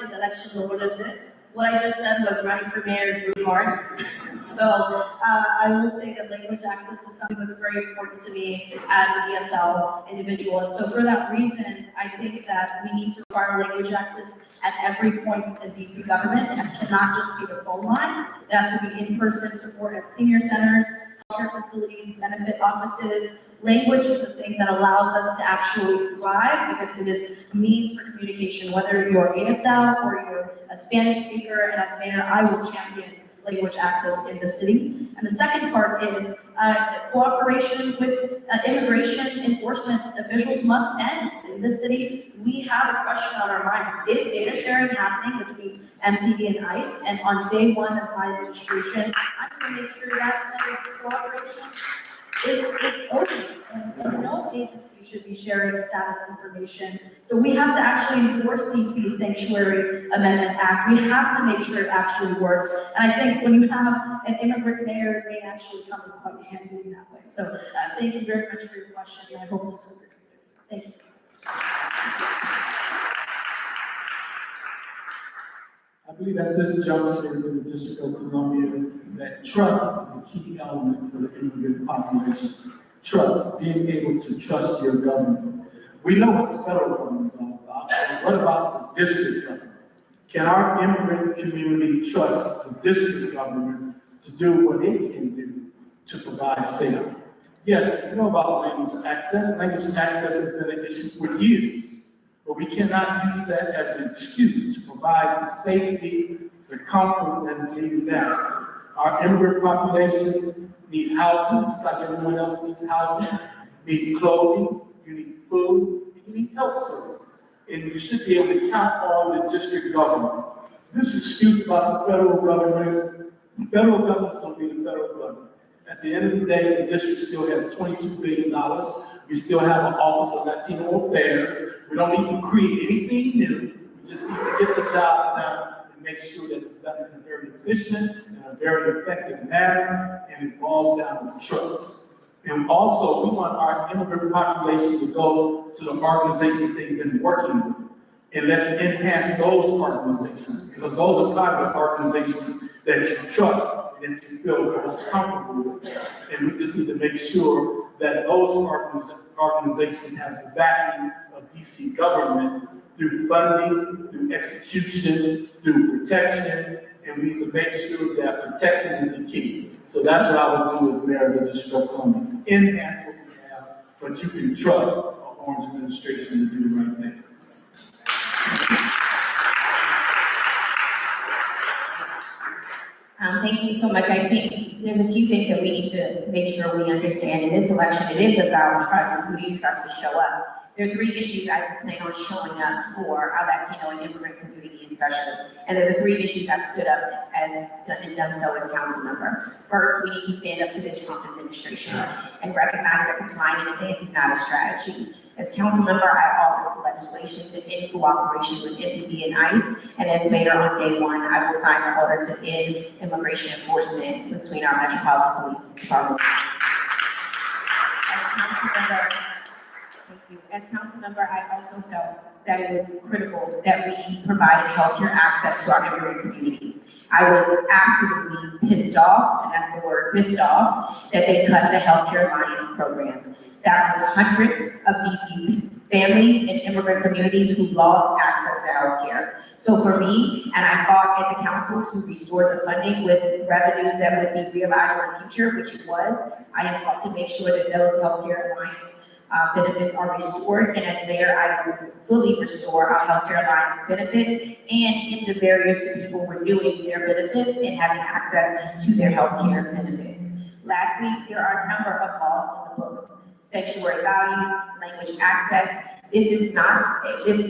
en election law. What I just said was running for mayor is really hard. So I will say that language access is something that's very important to me as an ESL individual. And so for that reason, I think that we need to require language access at every point in DC government, and it cannot just be the phone line. It has to be in-person support at senior centers, healthcare facilities, benefit offices. Language is the thing that allows us to actually thrive because it is a means for communication, whether you're ASL or you're a Spanish speaker, and as mayor, I will champion language access in the city. And the second part is cooperation with immigration enforcement officials must end. In this city, we have a question on our minds. Is data sharing happening between MPD and ICE? And on day one of my administration, I'm going to make sure that kind of cooperation is open, and no agency should be sharing status information. So we have to actually enforce DC's Sanctuary Amendment Act. We have to make sure it actually works. And I think when you have an immigrant mayor, it may actually come in quite handy in that way. So thank you very much for your question, and I hope to serve your community. Thank you. I believe at this juncture in the District of Columbia, that trust is a key element for the immigrant population. Trust, being able to trust your government. We know what the federal government is all about, but what about the district government? Can our immigrant community trust the district government to do what it can do to provide safety? Yes, you know about language access. Language access has been an issue for years. But we cannot use that as an excuse to provide the safety, the comfort that is needed now. Our immigrant population need housing, just like everyone else needs housing. You need clothing, you need food, and you need health services. And you should be able to count on the district government. This excuse about the federal government is going to be the federal government. At the end of the day, the district still has $22 billion. We still have an Office of Latino Affairs. We don't need to create anything new. We just need to get the job done and make sure that it's done in a very efficient and a very effective manner, and it boils down to trust. And also, we want our immigrant population to go to the organizations they've been working with. And let's enhance those organizations, because those are private organizations that you trust and that you feel most comfortable with. And we just need to make sure that those organizations have the backing of DC government through funding, through execution, through protection, and we need to make sure that protection is the key. So that's what I would do as mayor of the District of Columbia. Enhance what we have, but you can trust the Orange administration to do the right thing. Thank you so much. I think there's a few things that we need to make sure we understand. In this election, it is about trust and who do you trust to show up. There are three issues I plan on showing up for our Latino and immigrant community especially. And there are the three issues I've stood up as and done so as council member. First, we need to stand up to this Trump administration and recognize that complying in advance is not a strategy. As council member, I offered legislation to end cooperation with MPD and ICE, and as mayor on day one, I will sign the order to end immigration enforcement between our Metropolitan Police Department. As council member, I also felt that it was critical that we provided healthcare access to our immigrant community. I was absolutely pissed off, and that's the word, pissed off, that they cut the Healthcare Alliance program. That was hundreds of DC families and immigrant communities who lost access to healthcare. So for me, and I fought at the council to restore the funding with revenues that would be realized in the future, which it was, I have fought to make sure that those Healthcare Alliance benefits are restored, and as mayor, I will fully restore our Healthcare Alliance benefits and end the barriers to people renewing their benefits and having access to their healthcare benefits. Lastly, there are a number of laws on the books: sanctuary values, language access. This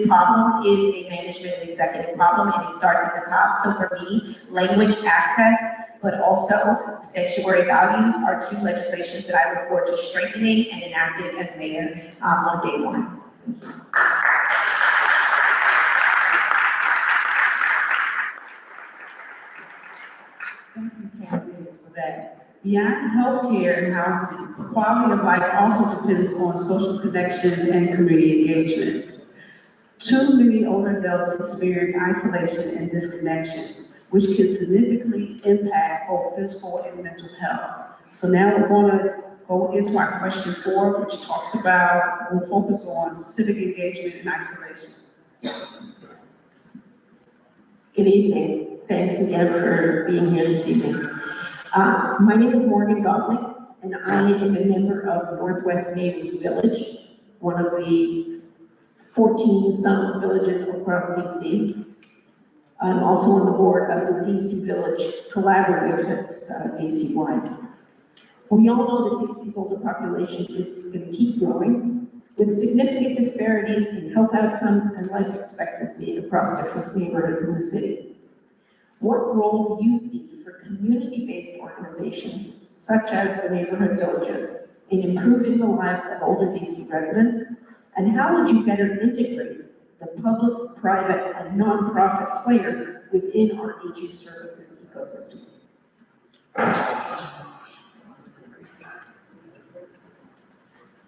problem is a management and executive problem, and it starts at the top. So for me, language access, but also sanctuary values are two legislations that I look forward to strengthening and enacting as mayor on day one. Thank you, candidates, for that. Beyond healthcare and housing, quality of life also depends on social connections and community engagement. Too many older adults experience isolation and disconnection, which can significantly impact both physical and mental health. So now we're going to go into our question 4, which talks about, we'll focus on civic engagement and isolation. Good evening. Thanks again for being here this evening. My name is Morgan Gottlieb, and I am a member of Northwest Neighbors Village, one of the 14-some villages across DC. I'm also on the board of the DC Village Collaborative that's DC-wide. We all know that DC's older population is going to keep growing, with significant disparities in health outcomes and life expectancy across different neighborhoods in the city. What role do you see for community-based organizations, such as the neighborhood villages, in improving the lives of older DC residents? And how would you better integrate the public, private, and nonprofit players within our aging services ecosystem?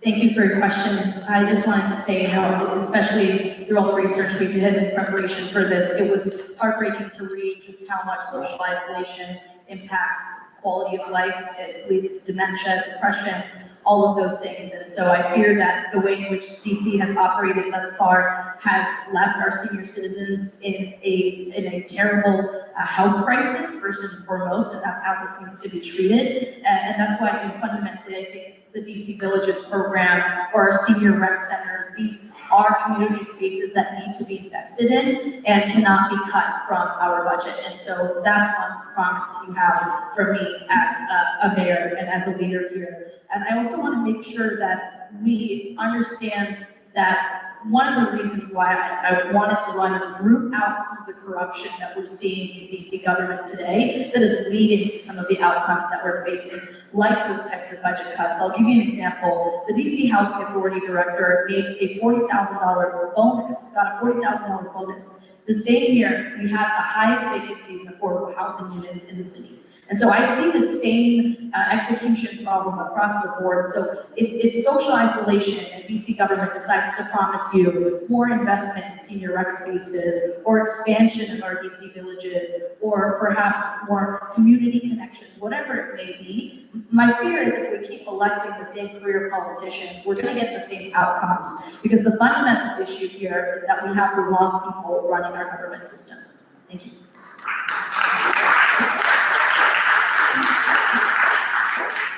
Thank you for your question. I just wanted to say how, especially through all the research we did in preparation for this, it was heartbreaking to read just how much social isolation impacts quality of life. It leads to dementia, depression, all of those things. And so I fear that the way in which DC has operated thus far has left our senior citizens in a terrible health crisis, first and foremost, and that's how this needs to be treated. And that's why fundamentally I think the DC Villages program or our senior rec centers, these are community spaces that need to be invested in and cannot be cut from our budget. And so that's one promise that you have for me as a mayor and as a leader here. And I also want to make sure that we understand that one of the reasons why I wanted to run is root out some of the corruption that we're seeing in DC government today that is leading to some of the outcomes that we're facing, like those types of budget cuts. I'll give you an example. The DC Housing Authority Director made a $40,000 bonus, got a $40,000 bonus. The same year, we had the highest vacancies in affordable housing units in the city. And so I see the same execution problem across the board. So if it's social isolation and DC government decides to promise you more investment in senior rec spaces or expansion of our DC villages or perhaps more community connections, whatever it may be, my fear is if we keep electing the same career politicians, we're going to get the same outcomes, because the fundamental issue here is that we have the wrong people running our government systems. Thank you.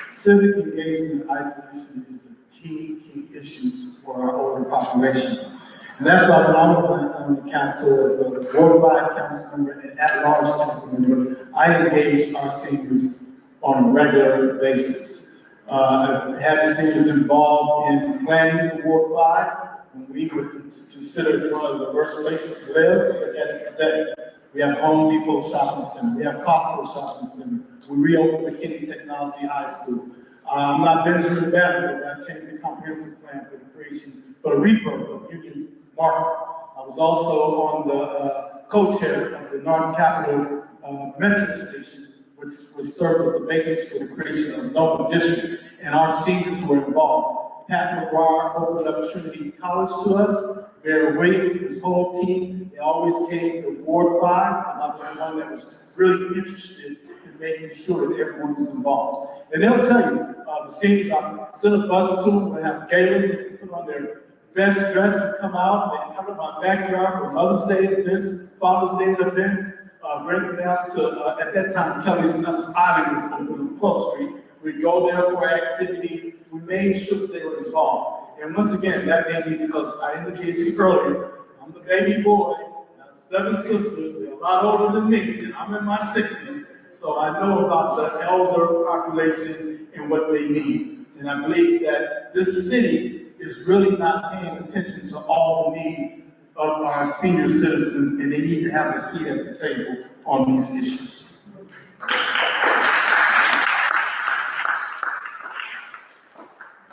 Civic engagement and isolation is a key issues for our older population. And that's why when I was on the council as a worldwide council member and at-large council member, I engaged our seniors on a regular basis. Having seniors involved in planning for Ward 5, when we were considered one of the worst places to live, look at it today. We have Home Depot Shopping Center. We have Costco Shopping Center. We reopened McKinney Technology High School. I'm not Benjamin Battle, but I changed the comprehensive plan for the creation, for the refurb of Union Market. I was also on the co-chair of the North Capitol Metro Station, which served as the basis for the creation of Nova District, and our seniors were involved. Pat McGuire opened up Trinity College to us. Barry Williams and his whole team, they always came to Ward 5, because I was the one that was really interested in making sure that everyone was involved. And they'll tell you, the seniors, I send a bus to them, they have galas, they put on their best dress and come out, they come to my backyard for Mother's Day events, Father's Day events, bring them out to, at that time, Kelly's Nuts Island was open on 12th Street. We'd go there for activities. We made sure that they were involved. And once again, that may be because I indicated to you earlier, I'm the baby boy, I have 7 sisters, they're a lot older than me, and I'm in my 60s, so I know about the elder population and what they need. And I believe that this city is really not paying attention to all the needs of our senior citizens, and they need to have a seat at the table on these issues.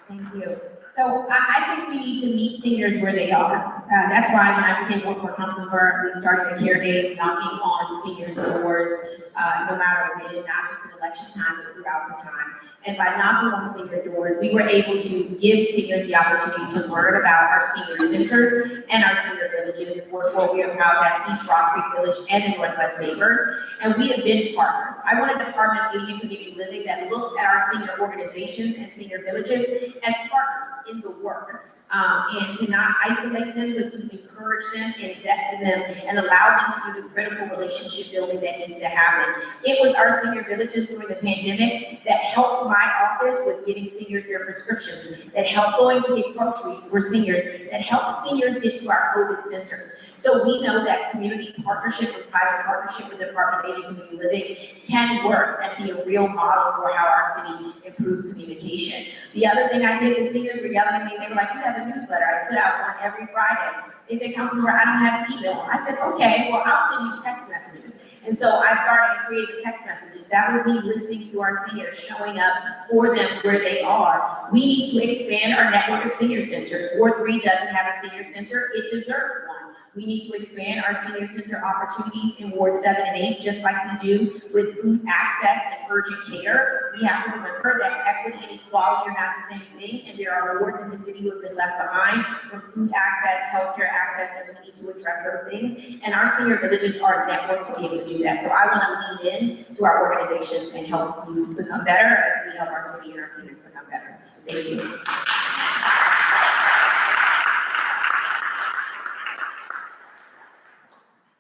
Thank you. So I think we need to meet seniors where they are. That's why when I became board council member, we started the care days, knocking on seniors' doors, no matter when, not just in election time, but throughout the time. And by knocking on senior doors, we were able to give seniors the opportunity to learn about our senior centers and our senior villages. And we are housed at East Rock Creek Village and in Northwest Neighbors. And we have been partners. I want a Department of Aging Community Living that looks at our senior organizations and senior villages as partners in the work. And to not isolate them, but to encourage them, invest in them, and allow them to do the critical relationship building that needs to happen. It was our senior villages during the pandemic that helped my office with getting seniors their prescriptions, that helped going to get groceries for seniors, that helped seniors get to our COVID centers. So we know that community partnership and private partnership with the Department of Aging and Community Living can work and be a real model for how our city improves communication. The other thing I did, the seniors were yelling at me, they were like, you have a newsletter, I put out one every Friday. They said, Councilmember, I don't have email. I said, okay, well, I'll send you text messages. And so I started creating text messages. That was me listening to our seniors, showing up for them where they are. We need to expand our network of senior centers. Ward 3 doesn't have a senior center, it deserves one. We need to expand our senior center opportunities in Ward 7 and 8, just like we do with food access and urgent care. We have to remember that equity and equality are not the same thing, and there are wards in the city who have been left behind from food access, healthcare access, and we need to address those things. And our senior villages are networked to be able to do that. So I want to lean in to our organizations and help you become better as we help our city and our seniors become better. Thank you.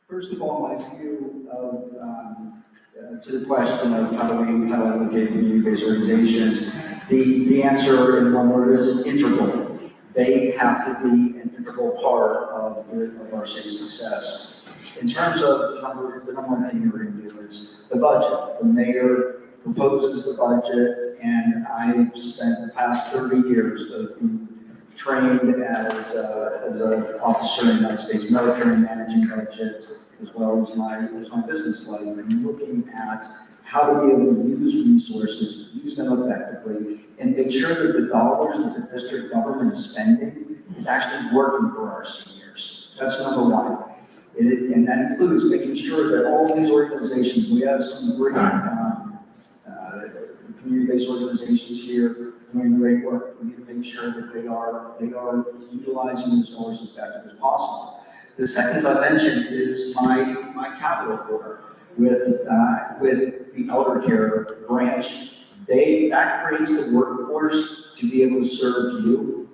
First of all, my view of, to the question of how do we allocate community-based organizations, the answer in one word is integral. They have to be an integral part of our city's success. In terms of the number one thing we're going to do is the budget. The mayor proposes the budget, and I've spent the past 30 years both being trained as an officer in the United States military, managing budgets, as well as my business life, and looking at how to be able to use resources, use them effectively, and make sure that the dollars that the district government is spending is actually working for our seniors. That's number one. And that includes making sure that all these organizations, we have some great community-based organizations here doing great work. We need to make sure that they are utilizing those dollars as effectively as possible. The second I mentioned is my capital core with the elder care branch. That creates the workforce to be able to serve you.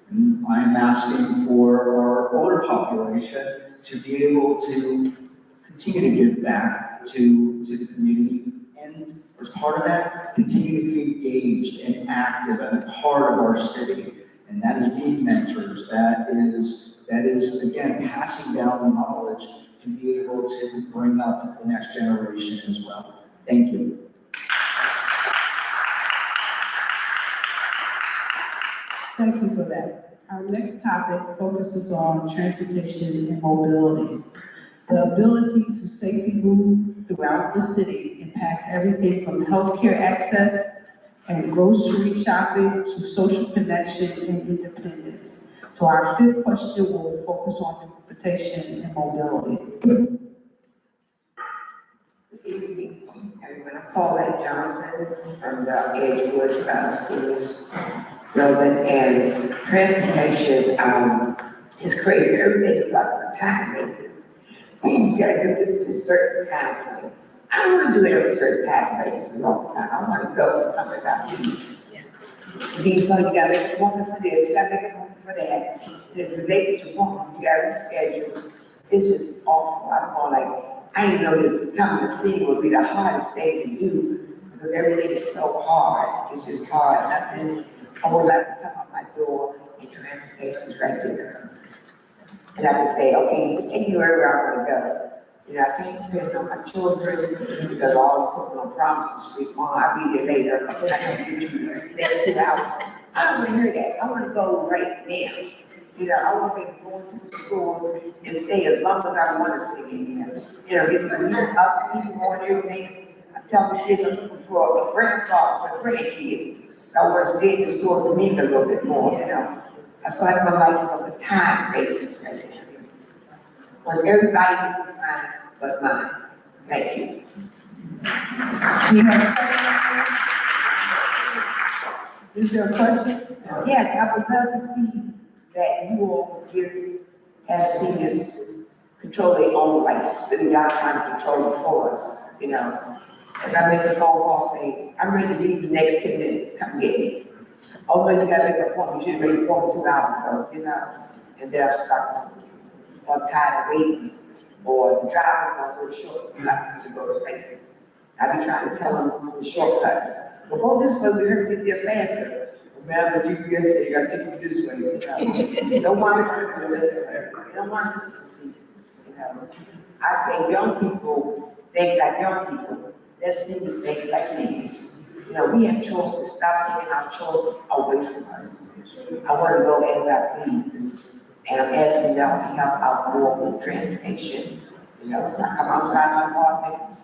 And I'm asking for our older population to be able to continue to give back to the community, and as part of that, continue to be engaged and active and a part of our city. And that is being mentors. That is again passing down the knowledge to be able to bring up the next generation as well. Thank you. Thank you for that. Our next topic focuses on transportation and mobility. The ability to safely move throughout the city impacts everything from healthcare access and grocery shopping to social connection and independence. So our fifth question will focus on transportation and mobility. Good evening, everyone. I'm Paulette Johnson from the Edgewood Seniors Building, and transportation is crazy. Everything is like on a time basis. You gotta do this at a certain time frame. I don't want to do it every certain time basis all the time. I want to go and come without these. These, so you gotta make an appointment for this, you gotta make an appointment for that. And if you make your appointments, you gotta reschedule. It's just awful. I'm more like, I didn't know that coming to see would be the hardest thing to do, because everything is so hard. It's just hard. Nothing, I would like to come up my door and transportation is right there. And I can say, okay, just take me wherever I want to go. You know, I can't depend on my children because all I'm putting on promises for Mom, I'll be there later. Okay, I can't get you there. That's 2 hours. I don't want to hear that. I want to go right now. You know, I want to be going to the schools and stay as long as I want to stay in there. You know, get the meat up, eat more and everything. I tell the kids I'm looking for grandfathers and grandkids. So I want to stay in the schools and meet a little bit more, you know. I feel like my life is on a time basis right now. On everybody else's time but mine. Thank you. You have a question? Is there a question? Yes, I would love to see that you all have seniors control their own life, that y'all trying to control it for us, you know? If I make a phone call saying, I'm ready to leave the next 10 minutes, come get me. Although you gotta make an appointment, you should make an appointment 2 hours ago, you know? And then I'm stuck or tired of waiting, or the driver's not real short, like to go to places. I be trying to tell them the shortcuts. Well, go this way, we heard you get there faster. Remember, GPS said you gotta take it this way, you know? You don't want to do this way, you don't want to see this, you know? I say young people think like young people, let seniors think like seniors. You know, we have choices, stop taking our choices away from us. I want to go as I please, and I'm asking y'all to help out more with transportation. You know, I come outside my apartment,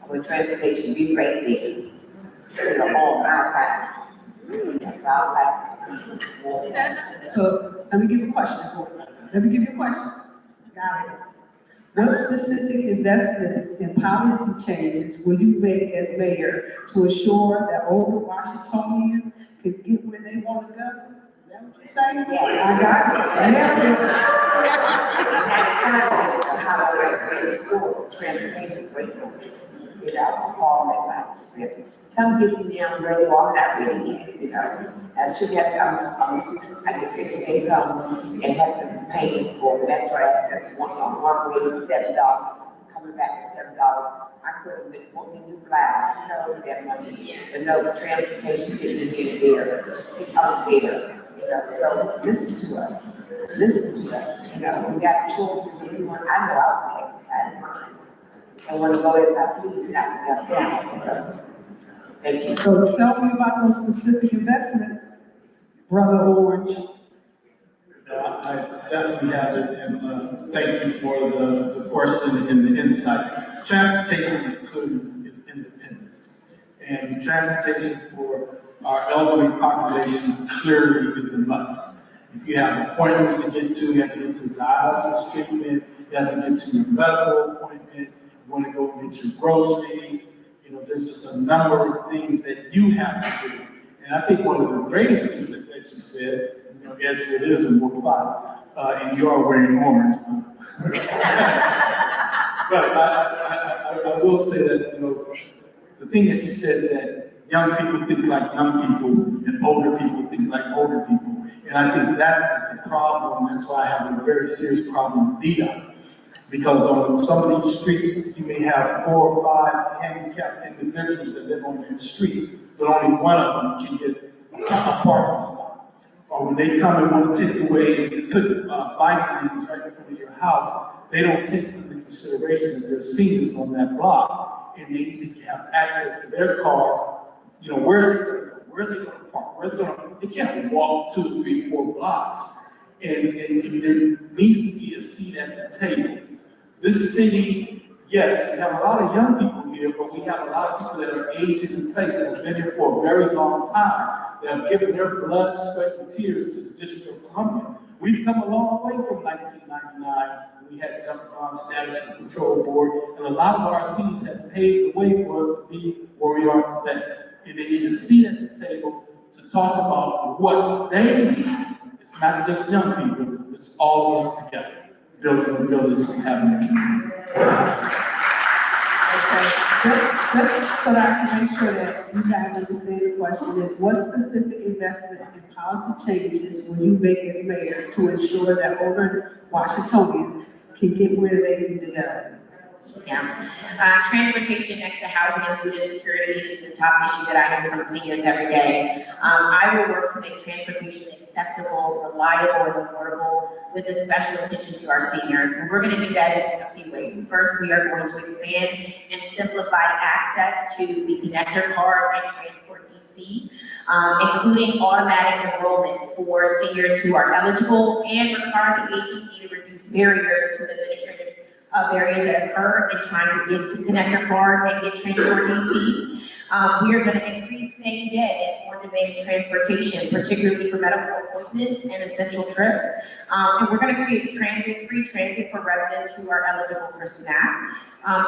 with transportation, be right there, you know, all my time. That's all I like to see. So, let me give you a question. Let me give you a question. Got it. What specific investments and policy changes will you make as mayor to ensure that older Washingtonians can get where they want to go? Is that what you're saying? Yes. I got it. How to like the schools, transportation, great. You know, call them like this. Tell them get me down where they walk that way, you know. I should have I get fixed income and have to be paying for metro access one way, $7, coming back to $7. I could have been wanting a new cloud, you know, that money, but no, transportation isn't here there. It's unfair. You know, so listen to us, you know, we got choices, and we want, I know I'll exercise mine. I want to go as I please, not myself. Thank you. So tell me about those specific investments, Brother Orange. I definitely have it, and thank you for the question and the insight. Transportation is clearly is independence, and transportation for our elderly population clearly is a must. If you have appointments to get to, you have to get to dialysis treatment, you have to get to your medical appointment, you want to go and get your groceries. You know, there's just a number of things that you have to do. And I think one of the greatest things that you said, you know, Edgewood is in Wood 5, and you are wearing orange. But I will say that, you know, the thing that you said that young people think like young people and older people think like older people. And I think that is the problem. That's why I have a very serious problem with DDOT. Because on some of these streets, you may have 4 or 5 handicapped individuals that live on that street, but only one of them can get a parking spot. Or when they come and want to take away and put bike lanes right in front of your house, they don't take into consideration that there's seniors on that block, and they need to have access to their car. You know, where are they going to park? They can't walk 2, 3, 4 blocks. And there needs to be a seat at the table. This city, yes, we have a lot of young people here, but we have a lot of people that are aging in place that have been here for a very long time, that have given their blood, sweat, and tears to the District of Columbia. We've come a long way from 1999, when we had jump on status and control board, and a lot of our cities have paved the way for us to be where we are today. And they need a seat at the table to talk about what they need. It's not just young people, it's all of us together, building a village and having a community. Okay, just so that I can make sure that you guys understand the question is, what specific investment and policy changes will you make as mayor to ensure that older Washingtonians can get where they need to go? Yeah. Transportation next to housing and food insecurity is the top issue that I hear from seniors every day. I will work to make transportation accessible, reliable, and affordable with a special attention to our seniors. And we're going to do that in a few ways. First, we are going to expand and simplify access to the connector card and transport EC, including automatic enrollment for seniors who are eligible, and require the agency to reduce barriers to the administrative barriers that occur in trying to get to connector card and get transport DC. We are gonna increase same-day and on-demand transportation, particularly for medical appointments and essential trips. And we're gonna create free transit for residents who are eligible for SNAP,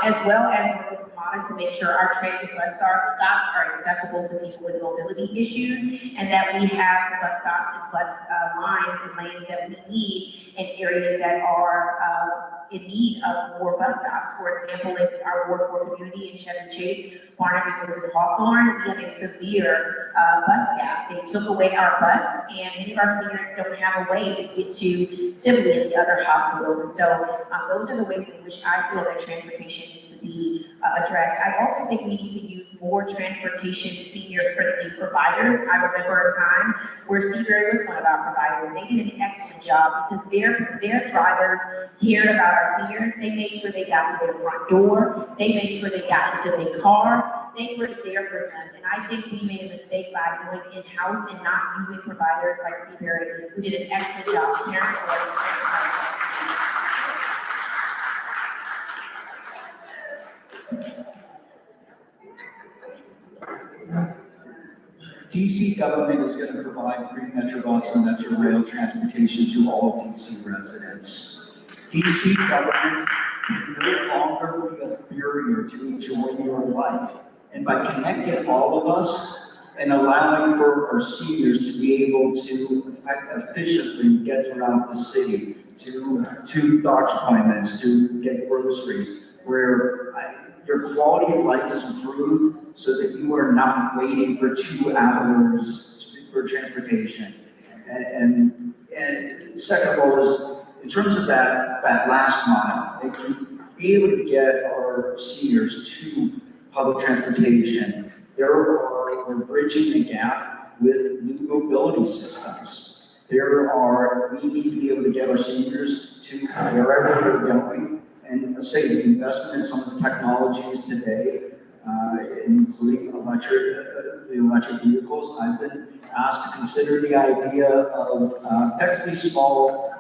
as well as work with MATA to make sure our transit bus stops are accessible to people with mobility issues, and that we have the bus stops and bus lines and lanes that we need in areas that are in need of more bus stops. For example, in our Ward 4 community in Chevy Chase, Barnaby Rose, and Hawthorne, we have a severe bus gap. They took away our bus, and many of our seniors don't have a way to get to Sibley and the other hospitals. And so those are the ways in which I feel that transportation needs to be addressed. I also think we need to use more transportation senior-friendly providers. I remember a time where Seabury was one of our providers. They did an excellent job because their drivers cared about our seniors. They made sure they got to their front door. They made sure they got into their car. They were there for them. And I think we made a mistake by going in-house and not using providers like Seabury, who did an excellent job caring for us. DC government is going to provide free Metrobus and Metro Rail transportation to all of DC residents. DC government can no longer be a barrier to enjoy your life. And by connecting all of us and allowing for our seniors to be able to efficiently get throughout the city, to doctor's appointments, to get groceries, where your quality of life is improved so that you are not waiting for 2 hours for transportation. And second of all is, in terms of that last mile, they can be able to get our seniors to public transportation. We're bridging the gap with new mobility systems. We need to be able to get our seniors to wherever they're going. And say the investment in some of the technologies today, including the electric vehicles, I've been asked to consider the idea of effectively small,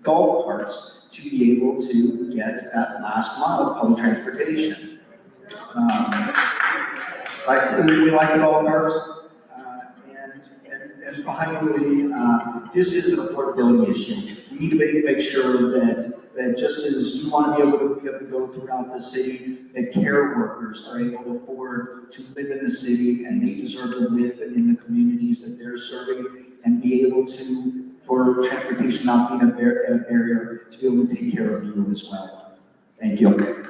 golf carts to be able to get that last mile of public transportation. We like the golf carts. And finally, this is an affordability issue. We need to make sure that just as you want to be able to go throughout the city, that care workers are able to afford to live in the city, and they deserve to live in the communities that they're serving, and be able to, for transportation not being a barrier, to be able to take care of you as well. Thank you.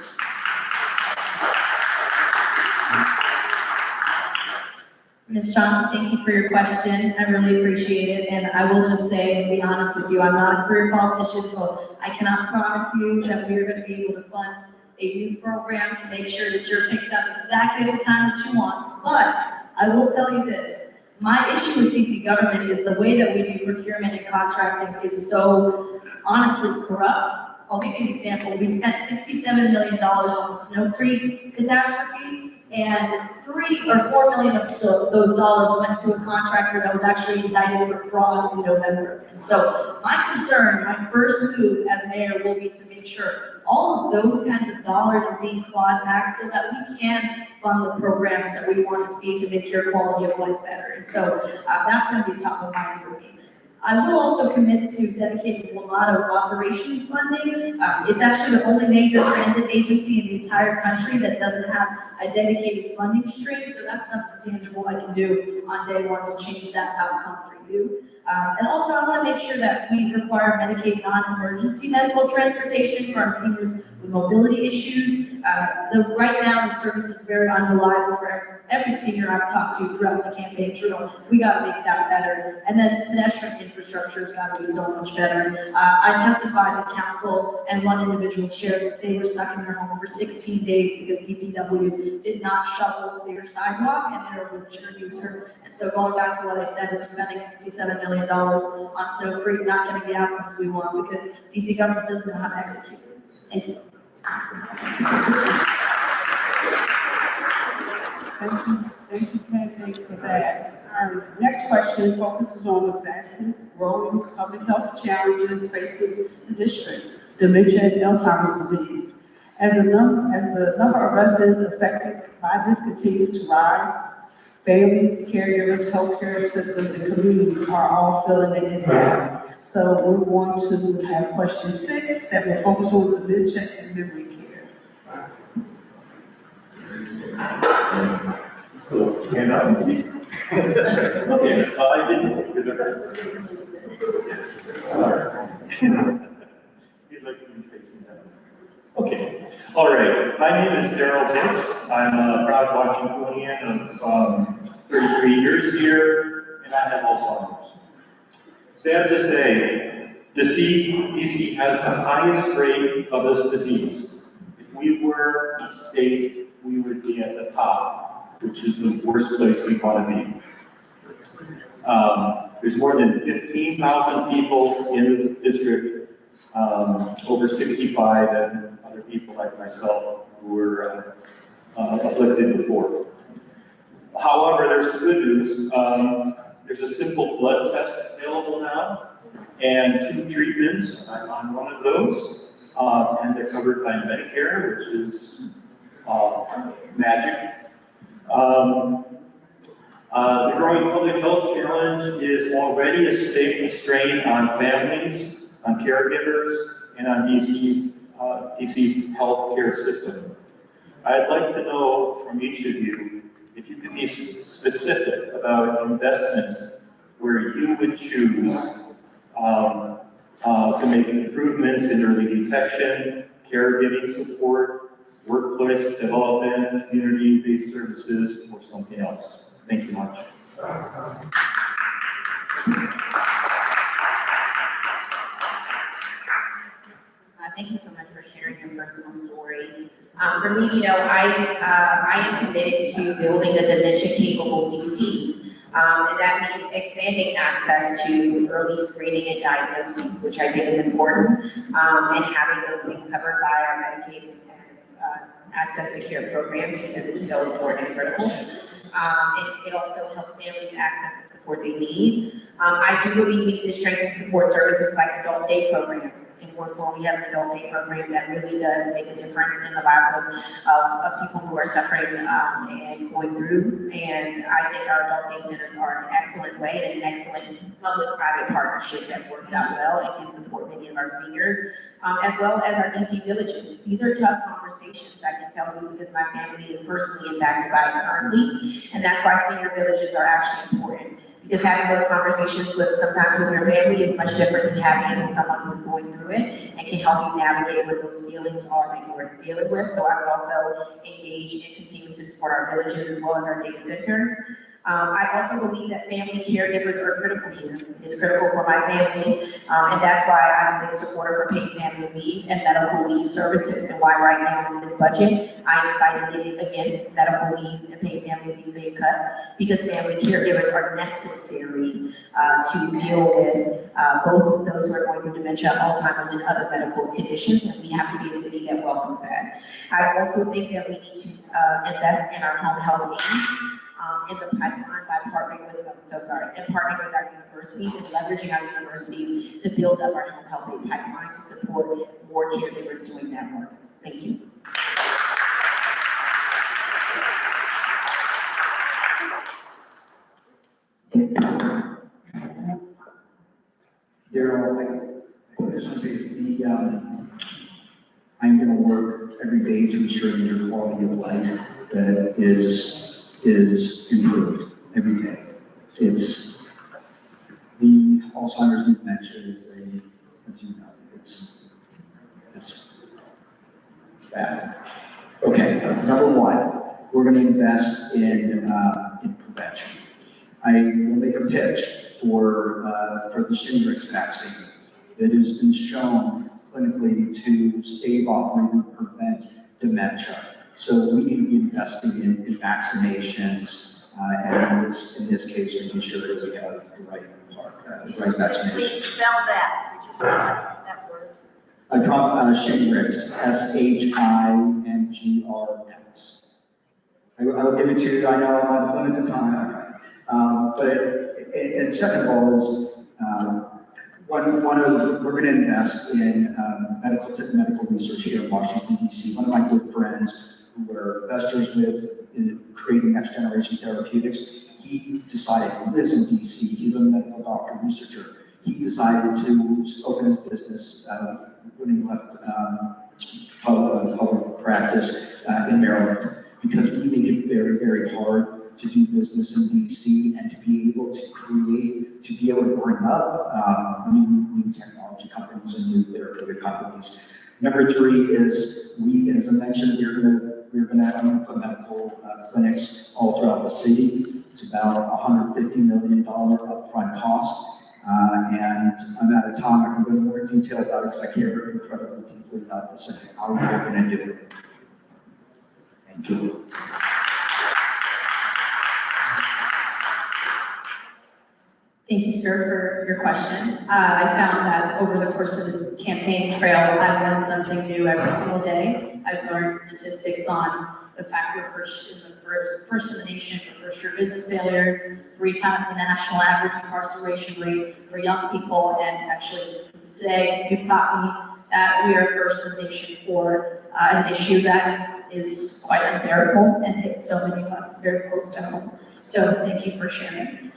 Ms. Johnson, thank you for your question. I really appreciate it. And I will just say, and be honest with you, I'm not a career politician, so I cannot promise you that we are going to be able to fund a new program to make sure that you're picked up exactly at the time that you want. But I will tell you this, my issue with DC government is the way that we do procurement and contracting is so honestly corrupt. I'll give you an example. We spent $67 million on the Snow Creek catastrophe, and $3 or $4 million of those dollars went to a contractor that was actually indicted for frauds in November. And so my concern, my first move as mayor will be to make sure all of those kinds of dollars are being clawed back so that we can fund the programs that we want to see to make your quality of life better. And so that's going to be top of mind for me. I will also commit to dedicating a lot of operations funding. It's actually the only major transit agency in the entire country that doesn't have a dedicated funding stream, so that's something tangible I can do on day one to change that outcome for you. And also I want to make sure that we require Medicaid non-emergency medical transportation for our seniors with mobility issues. Right now the service is very unreliable for every senior I've talked to throughout the campaign trail. We got to make that better. And then pedestrian infrastructure has got to be so much better. I testified to council, and one individual shared that they were stuck in their home for 16 days because DPW did not shovel their sidewalk, and they're a wheelchair user. And so going back to what I said, we're spending $67 million on Snow Creek, not getting the outcomes we want because DC government doesn't know how to execute. Thank you. Thank you, Ken, thanks for that. Our next question focuses on the fastest growing public health challenges facing the district, dementia and Alzheimer's disease. As the number of residents affected by this continue to rise, families, caregivers, healthcare systems, and communities are all feeling the impact. So we're going to have question 6 that will focus on dementia and memory care. Hand up. Okay, I didn't. You'd like to be facing that. Okay, all right. My name is Daryl Dix. I'm a proud Washingtonian of 33 years here, and I have Alzheimer's. Sad to say, DC has the highest rate of this disease. If we were a state, we would be at the top, which is the worst place we want to be. There's more than 15,000 people in the district, over 65, and other people like myself who were afflicted before. However, there's some good news. There's a simple blood test available now, and 2 treatments. I'm on one of those, and they're covered by Medicare, which is magic. The growing public health challenge is already a strain on families, on caregivers, and on DC's health care system. I'd like to know from each of you if you could be specific about investments where you would choose to make improvements in early detection, caregiving support, workplace development, community-based services, or something else. Thank you much. Thank you so much for sharing your personal story. For me, I am committed to building a dementia-capable DC. And that means expanding access to early screening and diagnoses, which I think is important, and having those things covered by our Medicaid and access to care programs because it's so important and critical. It also helps families access the support they need. I do believe we need to strengthen support services like adult day programs. In Worthville, we have an adult day program that really does make a difference in the lives of people who are suffering and going through. And I think our adult day centers are an excellent way and an excellent public-private partnership that works out well and can support many of our seniors, as well as our DC villages. These are tough conversations, I can tell you, because my family is personally impacted by it currently, and that's why senior villages are actually important. Because having those conversations sometimes with your family is much different than having it with someone who's going through it and can help you navigate what those feelings are that you're dealing with. So I would also engage and continue to support our villages as well as our day centers. I also believe that family caregivers are critical here. It's critical for my family, and that's why I'm a big supporter for paid family leave and medical leave services, and why right now in this budget, I am fighting against medical leave and paid family leave being cut, because family caregivers are necessary to deal with both those who are going through dementia, Alzheimer's, and other medical conditions, and we have to be a city that welcomes that. I also think that we need to invest in our home health aides. In the pipeline by partnering with, partnering with our universities and leveraging our universities to build up our home health aid pipeline to support more caregivers doing that work. Thank you. Daryl, I just want to say is I'm going to work every day to ensure that your quality of life that is improved every day. It's the Alzheimer's and dementia is as you know, it's bad. Okay, number one, we're going to invest in prevention. I will make a pitch for the Shingrix vaccine that has been shown clinically to stave off or even prevent dementia. So we need to be investing in vaccinations, and in this case, making sure that we have the right vaccination. Please spell that. Would you spell that word? Shingrix, SHINGRX. I will give it to you. I know I'm limited time. And second of all is we're gonna invest in, medical research here in Washington DC. One of my good friends who were investors with in creating next generation therapeutics, he decided, he lives in DC, he's a medical doctor researcher. He decided to open his business, when he left, public practice, in Maryland, because we make it very, very hard to do business in DC and to be able to create, to be able to bring up new technology companies and new therapeutic companies. Number three is as I mentioned, we're gonna put medical clinics all throughout the city. It's about $150 million upfront cost. And I'm out of time. I can go into more detail about it because I care incredibly deeply about this and how we're going to do it. Thank you. Thank you, sir, for your question. I found that over the course of this campaign trail, I've learned something new every single day. I've learned statistics on the fact we're first in the nation for first-year business failures, 3 times the national average incarceration rate for young people, and actually today you've taught me that we are first in the nation for an issue that is quite unbearable and hits so many of us very close to home. So thank you for sharing.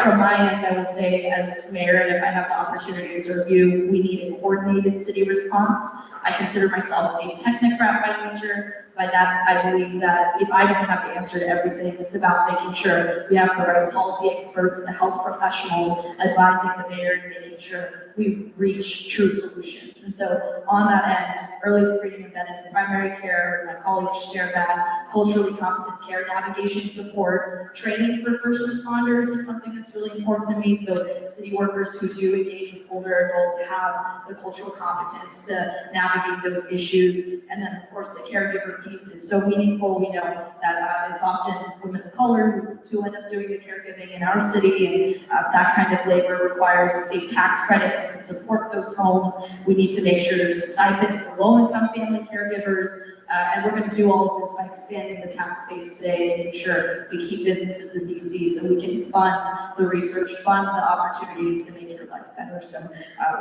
From my end, I would say as mayor, and if I have the opportunity to serve you, we need a coordinated city response. I consider myself a technocrat by nature. By that, I believe that if I don't have the answer to everything, it's about making sure we have the right policy experts, the health professionals advising the mayor and making sure we reach true solutions. And so on that end, early screening embedded in primary care, my colleagues share that, culturally competent care navigation support, training for first responders is something that's really important to me. So city workers who do engage with older adults have the cultural competence to navigate those issues. And then of course the caregiver piece is so meaningful. We know that it's often women of color who end up doing the caregiving in our city, and that kind of labor requires a tax credit that can support those homes. We need to make sure there's a stipend for low-income family caregivers, and we're going to do all of this by expanding the tax base today and making sure we keep businesses in DC so we can fund the research, fund the opportunities to make your life better. So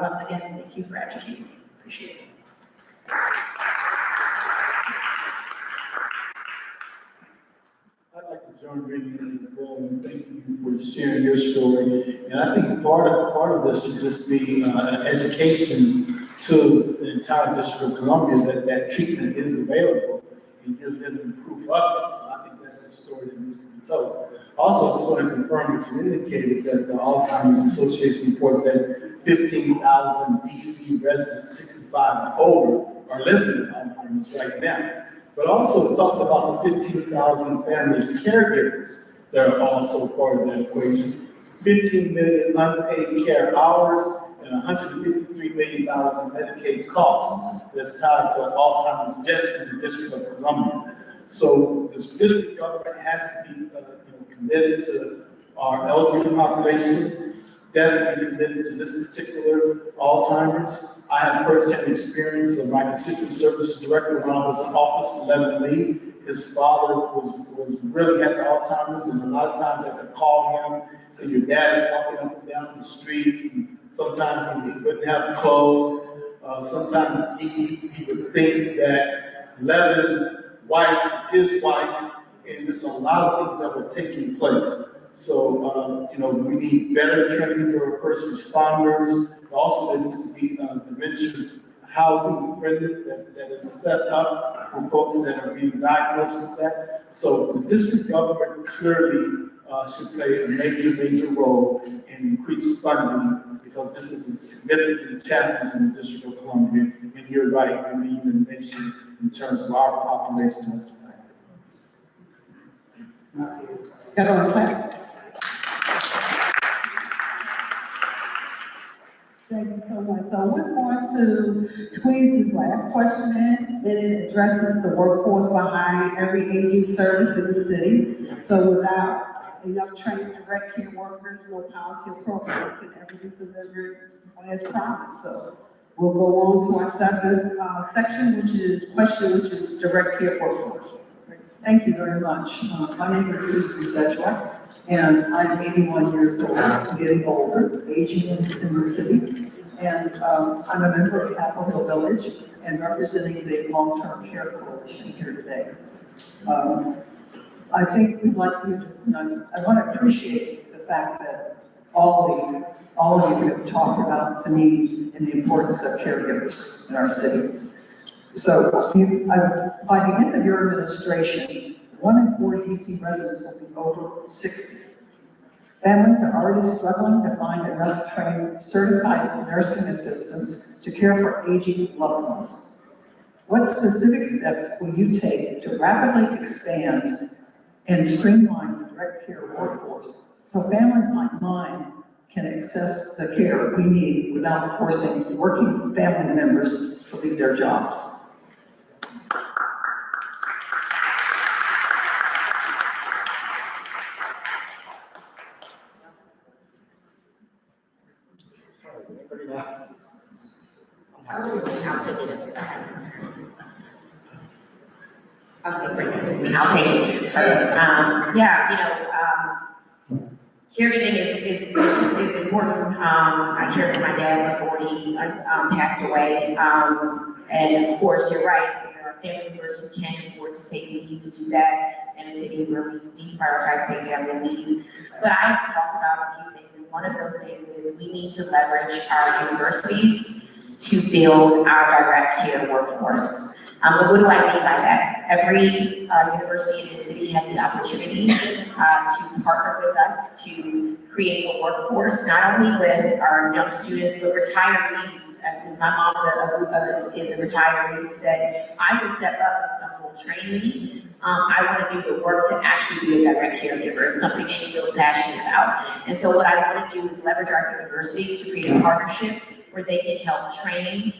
once again, thank you for educating me. Appreciate it. I'd like to join Brittany as well, and thank you for sharing your story. And I think part of this should just be an education to the entire District of Columbia that treatment is available, and you're living proof of it. So I think that's a story that needs to be told. Also, I just want to confirm that you indicated that the Alzheimer's Association reports that 15,000 DC residents 65 and older are living with Alzheimer's right now. But also it talks about the 15,000 family caregivers that are also part of that equation. 15 million unpaid care hours and $153 million in Medicaid costs that's tied to Alzheimer's just in the District of Columbia. So the district government has to be committed to our elderly population, definitely committed to this particular Alzheimer's. I have firsthand experience of my constituent services director when I was in office, 11 Lee. His father was really had Alzheimer's, and a lot of times I could call him, say your dad is walking up and down the streets, and sometimes he wouldn't have clothes. Sometimes he would think that Levin's wife is his wife, and there's a lot of things that were taking place. So, we need better training for first responders. Also, there needs to be dementia housing friendly that is set up for folks that are being diagnosed with that. So the district government clearly should play a major role in increased funding, because this is a significant challenge in the District of Columbia. And you're right, we need the nation in terms of our population as Got on track. Thank you so much. So we're going to squeeze this last question in. It addresses the workforce behind every aging service in the city. So without enough trained direct care workers, no policy or program can ever be delivered as promised. So we'll go on to our seventh section, which is direct care workforce. Thank you very much. My name is Susan Sedgwick. And I'm 81 years old, getting older, aging in the city. And I'm a member of Capitol Hill Village and representing the long-term care coalition here today. I think we'd like you to, I want to appreciate the fact that all of you have talked about the need and the importance of caregivers in our city. So by the end of your administration, 1 in 4 DC residents will be over 60. Families are already struggling to find enough trained, certified nursing assistants to care for aging loved ones. What specific steps will you take to rapidly expand and streamline the direct care workforce so families like mine can access the care we need without forcing working family members to leave their jobs? I'll take it first. Caregiving is important. I cared for my dad before he passed away. And of course, you're right, there are family members who can't afford to take leave to do that in a city where we need to prioritize paid family leave. But I've talked about a few things, and one of those things is we need to leverage our universities to build our direct care workforce. But what do I mean by that? Every university in the city has the opportunity to partner with us to create a workforce, not only with our young students, but retirees. Because my mom is a retiree who said, I will step up if someone will train me. I want to do the work to actually be a direct caregiver. It's something she feels passionate about. And so what I want to do is leverage our universities to create a partnership where they can help train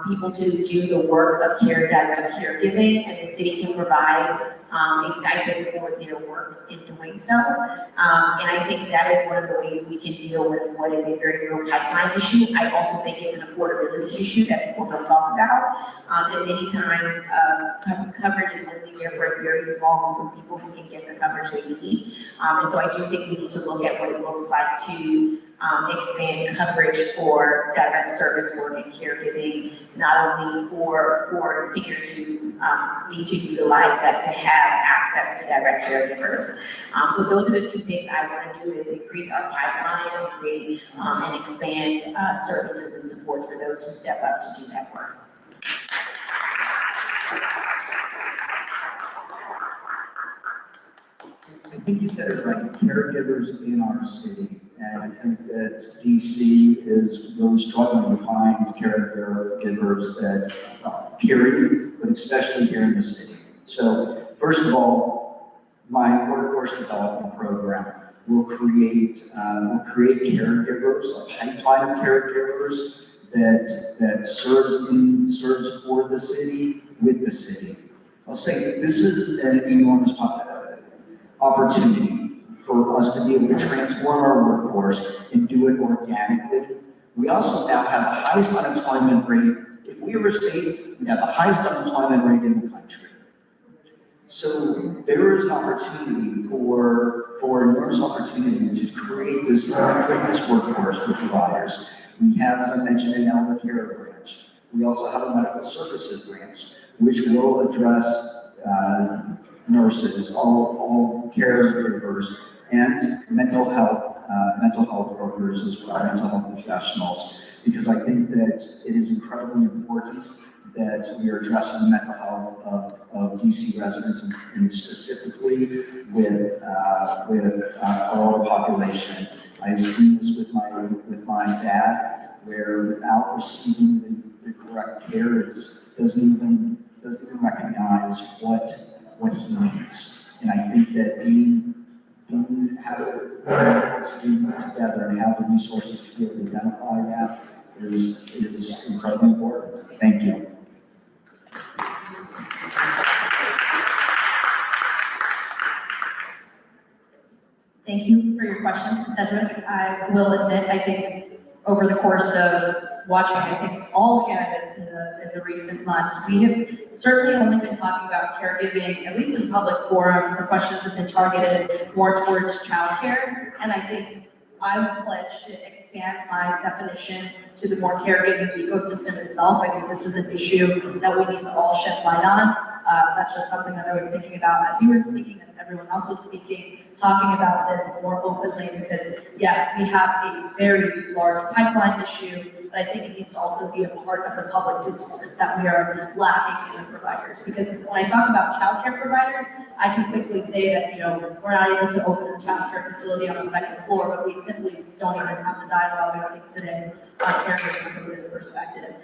people to do the work of direct caregiving, and the city can provide a stipend for their work in doing so. And I think that is one of the ways we can deal with what is a very real pipeline issue. I also think it's an affordability issue that people don't talk about. And many times, coverage is only there for a very small group of people who can get the coverage they need. And so I do think we need to look at what it looks like to expand coverage for direct service work and caregiving, not only for seniors who need to utilize that to have access to direct caregivers. So those are the two things I want to do, is increase our pipeline and create and expand services and supports for those who step up to do that work. I think you said it right, caregivers in our city. And I think that DC is really struggling to find caregivers that, period, but especially here in the city. So first of all, my workforce development program will create caregivers, a pipeline of caregivers that serves for the city, with the city. I'll say this is an enormous opportunity for us to be able to transform our workforce and do it organically. We also now have the highest unemployment rate. If we were a state, we'd have the highest unemployment rate in the country. So there is an opportunity for enormous opportunity to create this workforce for providers. We have, as I mentioned, an elder care branch. We also have a medical services branch, which will address nurses, all caregivers, and mental health workers as well, mental health professionals, because I think that it is incredibly important that we are addressing the mental health of DC residents, and specifically with our population. I've seen this with my dad, where without receiving the correct care, it doesn't even recognize what he needs. And I think that being together and have the resources to be able to identify that is incredibly important. Thank you. Thank you for your question, Cedric. I will admit, I think over the course of watching, I think, all candidates in the recent months, we have certainly only been talking about caregiving, at least in public forums. The questions have been targeted more towards childcare, and I think I would pledge to expand my definition to the more caregiving ecosystem itself. I think this is an issue that we need to all shed light on. That's just something that I was thinking about as you were speaking, as everyone else was speaking, talking about this more openly, because yes, we have a very large pipeline issue, but I think it needs to also be a part of the public discourse that we are lacking in the providers. Because when I talk about childcare providers, I can quickly say that, we're not able to open this childcare facility on the second floor, but we simply don't even have the dialogue I think today on caregiving from this perspective.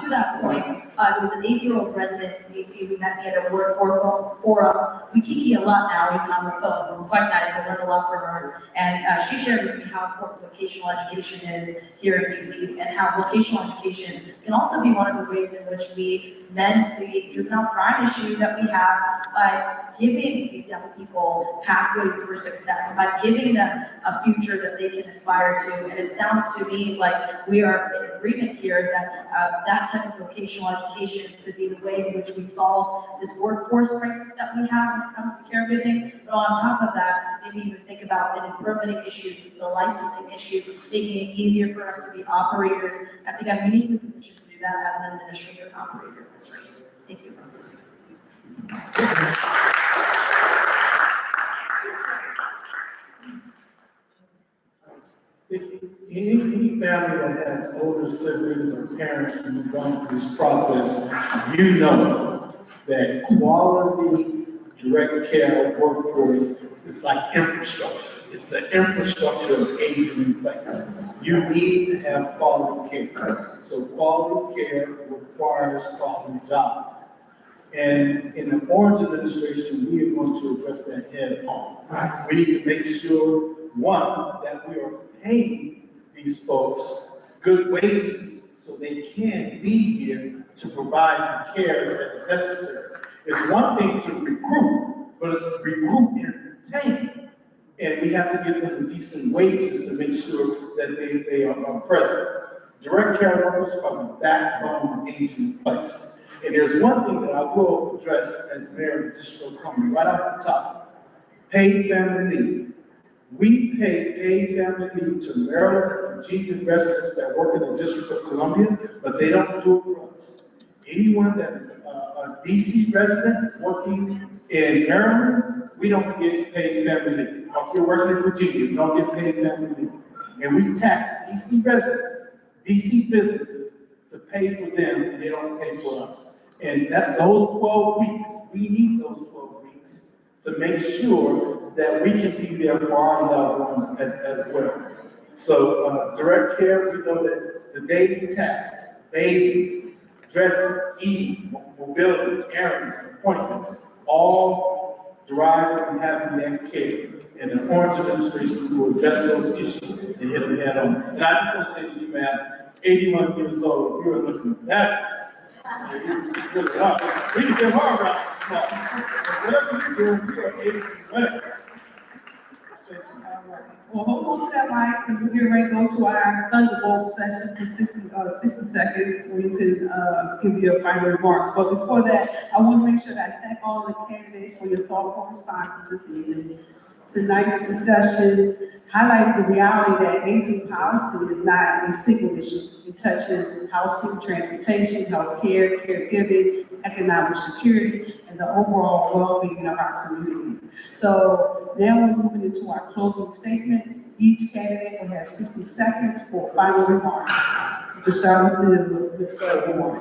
To that point, it was an 8-year-old resident in DC who met me at a work forum. We kiki a lot now, even on the phone. It was quite nice. I learned a lot from her. And she shared with me how important vocational education is here in DC, and how vocational education can also be one of the ways in which we mend the juvenile crime issue that we have by giving these young people pathways for success, by giving them a future that they can aspire to. And it sounds to me like we are in agreement here that that type of vocational education could be the way in which we solve this workforce crisis that we have when it comes to caregiving. But on top of that, maybe even think about the permitting issues, the licensing issues, making it easier for us to be operators. I think I'm uniquely positioned to do that as an administrative operator in this race. Thank you. Any family that has older siblings or parents who have gone through this process, you know that quality direct care workforce is like infrastructure. It's the infrastructure of aging in place. You need to have quality care. So quality care requires quality jobs. And in the Orange administration, we are going to address that head on. We need to make sure, one, that we are paying these folks good wages so they can be here to provide the care that is necessary. It's one thing to recruit, but it's to recruit and retain. And we have to give them decent wages to make sure that they are present. Direct care workers are the backbone of aging in place. And there's one thing that I will address as mayor of the District of Columbia, right off the top: paid family leave. We pay paid family leave to Maryland and Virginia residents that work in the District of Columbia, but they don't do it for us. Anyone that is a DC resident working in Maryland, we don't get paid family leave. Or if you're working in Virginia, you don't get paid family leave. And we tax DC residents, DC businesses, to pay for them, and they don't pay for us. And those 12 weeks, we need those 12 weeks to make sure that we can be there for our loved ones as well. So direct care, we know that the daily tax, bathing, dressing, eating, mobility, errands, appointments, all derived from having that care. And the Orange administration will address those issues and hit them head on. And I just want to say to you, ma'am, 81 years old, you are looking fabulous. We can give her a round of applause. Whatever you're doing, you are 81 well. Well, hold on to that mic, and we're getting ready to go to our Thunderbolt session for 60 seconds. We can give you a final remarks. But before that, I want to make sure that I thank all the candidates for your thoughtful responses this evening. Tonight's discussion highlights the reality that aging policy is not a single issue. It touches housing, transportation, healthcare, caregiving, economic security, and the overall well-being of our communities. So now we're moving into our closing statements. Each candidate will have 60 seconds for final remarks. To start with Ms. Moore.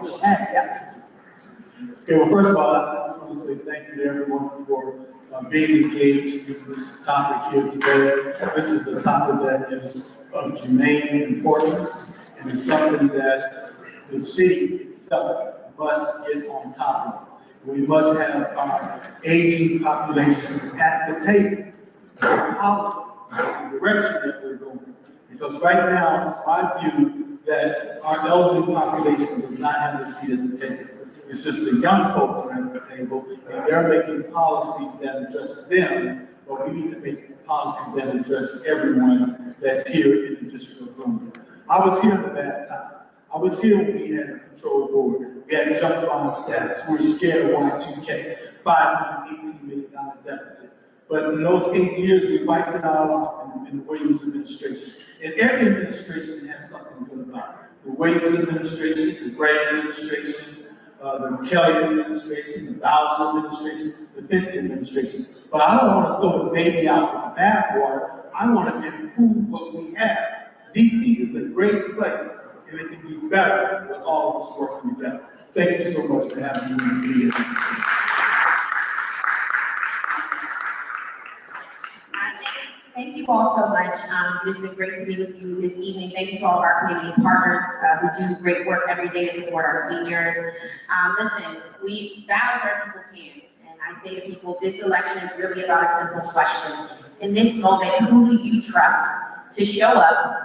Okay, well, first of all, I just want to say thank you to everyone for being engaged in this topic here today. This is a topic that is of germane importance, and it's something that the city itself must get on top of. We must have our aging population at the table, the policy, the direction that we're going. Because right now, it's my view that our elderly population does not have a seat at the table. It's just the young folks are at the table, and they're making policies that address them, but we need to make policies that address everyone that's here in the District of Columbia. I was here in the bad times. I was here when we had a control board. We had junk bond status. We were scared of Y2K, $518 million deficit. But in those 8 years, we wiped it all out in the Williams administration. And every administration has something good about it. The Williams administration, the Gray administration, the Kelly administration, the Bowser administration, the Fitzy administration. But I don't want to throw the baby out with the bathwater. I want to improve what we have. DC is a great place, and it can be better with all of us working together. Thank you so much for having me here. Thank you all so much. It has been great to be with you this evening. Thank you to all of our community partners who do great work every day to support our seniors. Listen, ballots are in people's hands, and I say to people, this election is really about a simple question. In this moment, who do you trust to show up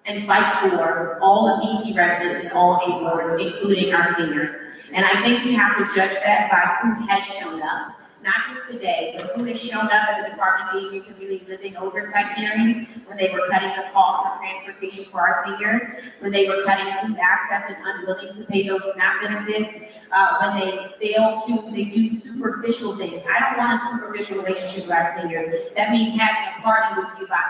and fight for all of DC residents in all 8 wards, including our seniors? And I think you have to judge that by who has shown up. Not just today, but who has shown up at the Department of Aging and Community Living oversight hearings when they were cutting the cost of transportation for our seniors, when they were cutting food access and unwilling to pay those SNAP benefits, when they do superficial things. I don't want a superficial relationship with our seniors. That means having a party with you by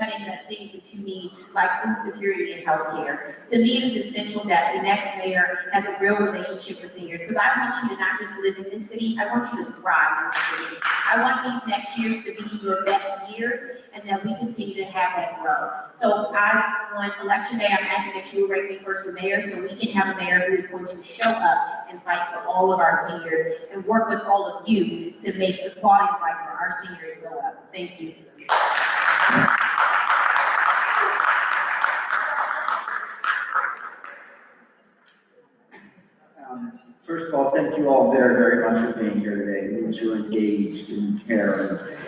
cutting the things that you need, like food security and healthcare. To me, it is essential that the next mayor has a real relationship with seniors, because I want you to not just live in this city, I want you to thrive in this city. I want these next years to be your best years, and that we continue to have that grow. So on election day, I'm asking that you rate me first for mayor, so we can have a mayor who is going to show up and fight for all of our seniors and work with all of you to make the quality of life for our seniors go up. Thank you. First of all, thank you all very, very much for being here today. It means you're engaged and care.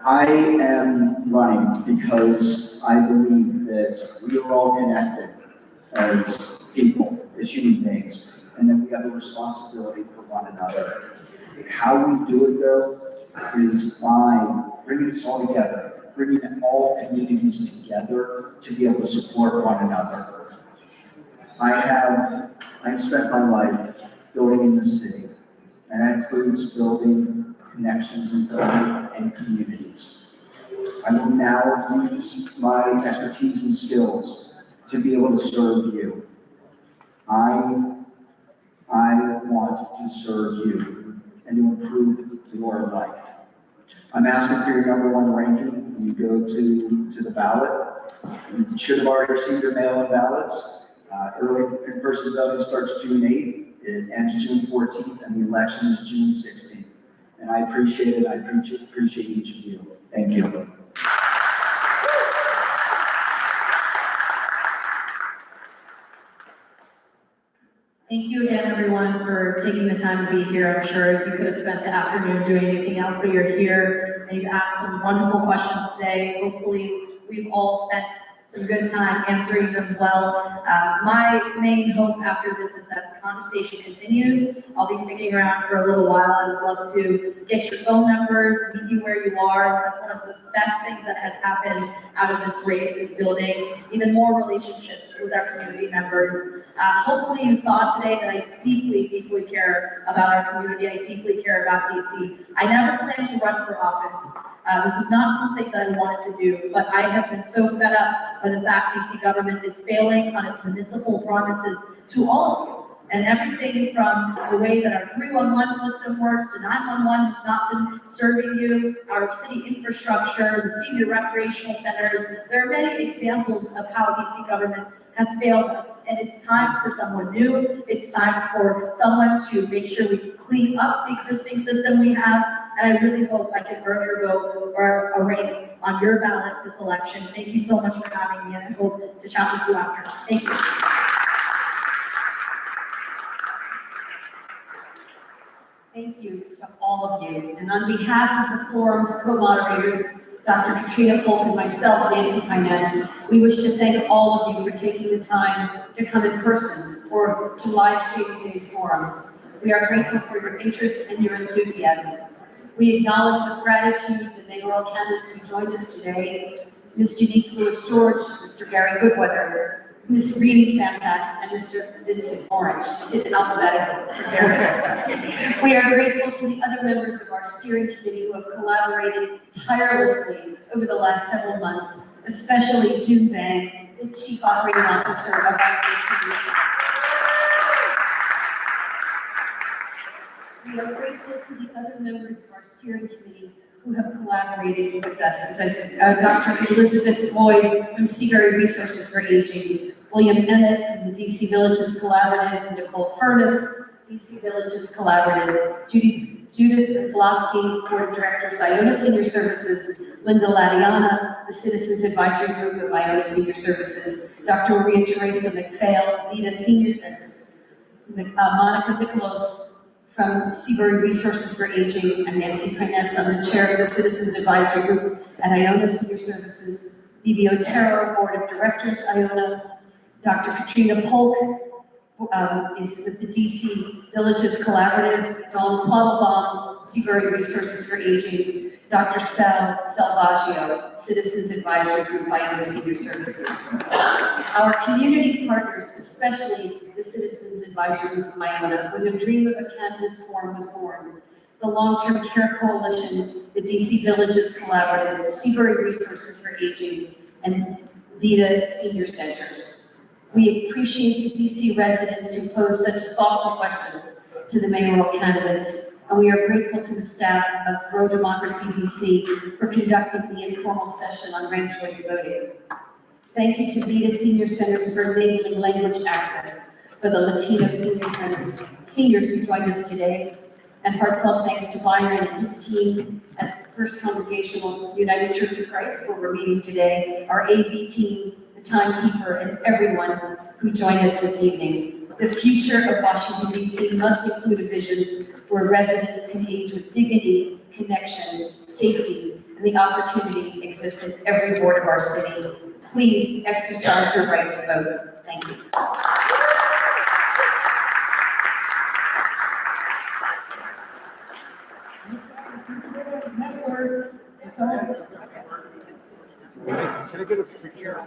I am running because I believe that we are all connected as people, as human beings, and that we have a responsibility for one another. How we do it, though, is by bringing us all together, bringing all communities together to be able to support one another. I've spent my life building in the city, and that includes building connections and communities. I will now use my expertise and skills to be able to serve you. I want to serve you and to improve your life. I'm asking for your number 1 ranking when you go to the ballot. You should have already received your mail-in ballots. Early in-person voting starts June 8th, it ends June 14th, and the election is June 16th. And I appreciate it. I appreciate each of you. Thank you. Thank you again, everyone, for taking the time to be here. I'm sure you could have spent the afternoon doing anything else, but you're here and you've asked some wonderful questions today. Hopefully, we've all spent some good time answering them well. My main hope after this is that the conversation continues. I'll be sticking around for a little while. I would love to get your phone numbers, meet you where you are. That's one of the best things that has happened out of this race, is building even more relationships with our community members. Hopefully you saw today that I deeply, deeply care about our community. I deeply care about DC. I never planned to run for office. This is not something that I wanted to do, but I have been so fed up by the fact DC government is failing on its municipal promises to all of you. And everything from the way that our 311 system works to 911 has not been serving you, our city infrastructure, the senior recreational centers. There are many examples of how DC government has failed us, and it's time for someone new. It's time for someone to make sure we clean up the existing system we have, and I really hope I can earn your vote or a rank on your ballot this election. Thank you so much for having me, and I hope to chat with you after. Thank you. Thank you to all of you, and on behalf of the forum's co-moderators, Dr. Katrina Polk and myself, Nancy Pines, we wish to thank all of you for taking the time to come in person or to live stream today's forum. We are grateful for your interest and your enthusiasm. We acknowledge with gratitude the mayoral candidates who joined us today, Ms. Janice Lewis-George, Mr. Gary Goodweather, Ms. Reedy Sampath, and Mr. Vincent Orange. I did it alphabetically for fairness. We are grateful to the other members of our steering committee who have collaborated tirelessly over the last several months, especially June Bang, the Chief Operating Officer of our district. We are grateful to the other members of our steering committee who have collaborated with us. As I said, Dr. Elizabeth Lloyd from Seabury Resources for Aging, William Emmett from the DC Villages Collaborative, Nicole Furness, DC Villages Collaborative, Judith Kozlowski, Board of Directors, Iona Senior Services, Linda Ladiana, the Citizens Advisory Group of Iona Senior Services, Dr. Maria Teresa McPhail, Vita Senior Centers, Monica Nicholas, from Seabury Resources for Aging, and Nancy Pines, I'm the chair of the Citizens Advisory Group at Iona Senior Services, Bibi Otero, Board of Directors, Iona, Dr. Katrina Polk is with the DC Villages Collaborative, Dawn Plumbaum, Seabury Resources for Aging, Dr. Sal Salvaggio, Citizens Advisory Group, Iona Senior Services. Our community partners, especially the Citizens Advisory Group of Iona, when the dream of a candidates forum was born, the Long-Term Care Coalition, the DC Villages Collaborative, Seabury Resources for Aging, and Vita Senior Centers. We appreciate the DC residents who pose such thoughtful questions to the mayoral candidates, and we are grateful to the staff of Grow Democracy DC for conducting the informal session on ranked choice voting. Thank you to Vita Senior Centers for enabling language access for the Latino seniors who joined us today, and heartfelt thanks to Byron and his team at First Congregational United Church of Christ, where we're meeting today, our AV team, the timekeeper, and everyone who joined us this evening. The future of Washington, D.C. must include a vision where residents can age with dignity, connection, safety, and the opportunity exists in every ward of our city. Please exercise your right to vote. Thank you. Can I get a picture?